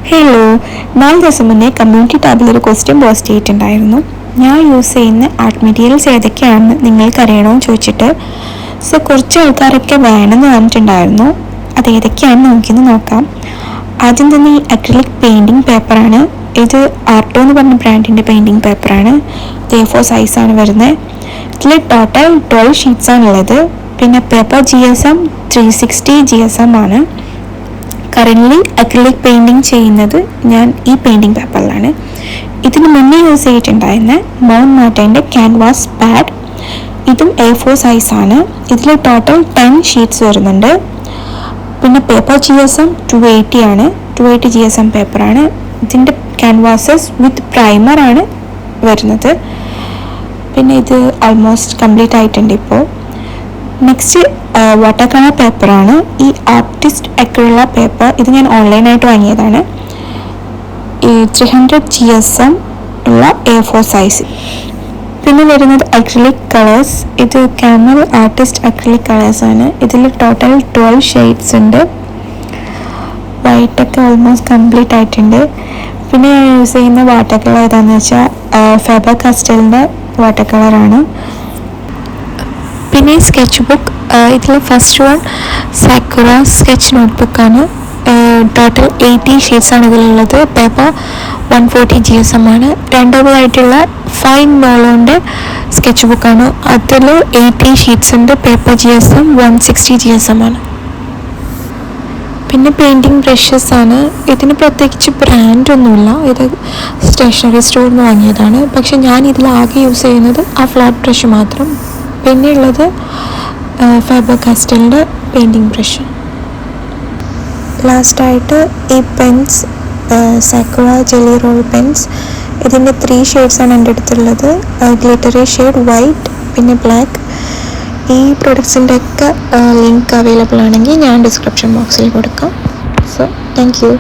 Hello, 4 ദിവസം മുന്നേ community ടാബിൽ ഒരു ക്വസ്റ്റ്യൻ പോസ്റ്റ് ചെയ്തിട്ടുണ്ടായിരുന്നു. ഞാൻ യൂസ് ചെയ്യുന്ന ആർട്ട് മെറ്റീരിയൽസ് ഏതൊക്കെയാണെന്ന് നിങ്ങൾക്കറിയണമെന്ന് ചോദിച്ചിട്ട് കുറച്ച് ആൾക്കാരൊക്കെ വേണമെന്ന് പറഞ്ഞിട്ടുണ്ടായിരുന്നു. അത് ഏതൊക്കെയാണെന്ന് നമുക്കിന്ന് നോക്കാം. ആദ്യം തന്നെ ഈ അക്രിലിക് പെയിൻറ്റിങ് പേപ്പറാണ്. ഇത് ആർട്ടോ എന്ന് പറഞ്ഞ ബ്രാൻഡിൻ്റെ പെയിൻറ്റിങ് പേപ്പറാണ്. ഇത് A4 സൈസാണ് വരുന്നത്. ഇതിൽ ടോട്ടൽ 12 ഷീറ്റ്സാണുള്ളത്. പിന്നെ പേപ്പർ GSM 360 GSM ആണ്. കറൻ്റ്ലി അക്രിലിക് പെയിൻറ്റിങ് ചെയ്യുന്നത് ഞാൻ ഈ പെയിൻറ്റിങ് പേപ്പറിലാണ്. ഇതിന് മുന്നേ യൂസ് ചെയ്തിട്ടുണ്ടായിരുന്ന മൗണ്ട് മാർട്ടിൻ്റെ ക്യാൻവാസ് പാഡ്. ഇതും A4 സൈസാണ്. ഇതിൽ ടോട്ടൽ 10 ഷീറ്റ്സ് വരുന്നുണ്ട്. പിന്നെ പേപ്പർ GSM 280 ആണ്. 280 GSM പേപ്പറാണ്. ഇതിൻ്റെ ക്യാൻവാസസ് വിത്ത് പ്രൈമറാണ് വരുന്നത്. പിന്നെ ഇത് ഓൾമോസ്റ്റ് കംപ്ലീറ്റ് ആയിട്ടുണ്ട് ഇപ്പോൾ. നെക്സ്റ്റ് വാട്ടർ കളർ പേപ്പറാണ്. ഈ ആർട്ടിസ്റ്റ് അക്രിലിക് പേപ്പർ ഇത് ഞാൻ ഓൺലൈനായിട്ട് വാങ്ങിയതാണ്. 300 GSM ഉള്ള A4 സൈസ്. പിന്നെ വരുന്നത് അക്രിലിക് കളേഴ്സ്. ഇത് ക്യാമൽ ആർട്ടിസ്റ്റ് അക്രിലിക് കളേഴ്സാണ്. ഇതിൽ ടോട്ടൽ 12 ഷെയ്ഡ്സ് ഉണ്ട്. വൈറ്റൊക്കെ ഓൾമോസ്റ്റ് കംപ്ലീറ്റ് ആയിട്ടുണ്ട്. പിന്നെ ഞാൻ യൂസ് ചെയ്യുന്ന വാട്ടർ കളർ ഏതാണെന്ന് വെച്ചാൽ ഫെബർ കാസ്റ്റലിൻ്റെ വാട്ടർ കളറാണ്. പിന്നെ സ്കെച്ച് ബുക്ക്. ഇതിൽ ഫസ്റ്റ് വൺ സാക്കുറ സ്കെച്ച് നോട്ട്ബുക്കാണ്. ടോട്ടൽ 80 ഷീറ്റ്സാണ് ഇതിലുള്ളത്. പേപ്പർ 140 GSM ആണ്. രണ്ടാമതായിട്ടുള്ള ഫൈൻ മോളോൻ്റെ സ്കെച്ച് ബുക്കാണ്. അതിൽ 80 ഷീറ്റ്സിൻ്റെ പേപ്പർ GSM 160 GSM ആണ്. പിന്നെ പെയിൻറ്റിങ് ബ്രഷസ് ആണ്. ഇതിന് പ്രത്യേകിച്ച് ബ്രാൻഡൊന്നുമില്ല. ഇത് സ്റ്റേഷനറി സ്റ്റോറിൽ നിന്ന് വാങ്ങിയതാണ്. പക്ഷെ ഞാൻ ഇതിലാകെ യൂസ് ചെയ്യുന്നത് ആ ഫ്ലാറ്റ് ബ്രഷ് മാത്രം. പിന്നെ ഉള്ളത് ഫാബർ കാസ്റ്റലിൻ്റെ പെയിൻറ്റിങ് ബ്രഷ്. ലാസ്റ്റായിട്ട് ഈ pens Sakura jelly roll pens. ഇതിൻ്റെ 3 ഷെയ്ഡ്സാണ് എൻ്റെ അടുത്തുള്ളത്. ഗ്ലിറ്ററി ഷെയ്ഡ്, വൈറ്റ്, പിന്നെ ബ്ലാക്ക്. ഈ പ്രൊഡക്ട്സിൻ്റെ ഒക്കെ ലിങ്ക് അവൈലബിൾ ആണെങ്കിൽ ഞാൻ ഡിസ്ക്രിപ്ഷൻ ബോക്സിൽ കൊടുക്കാം. So thank you.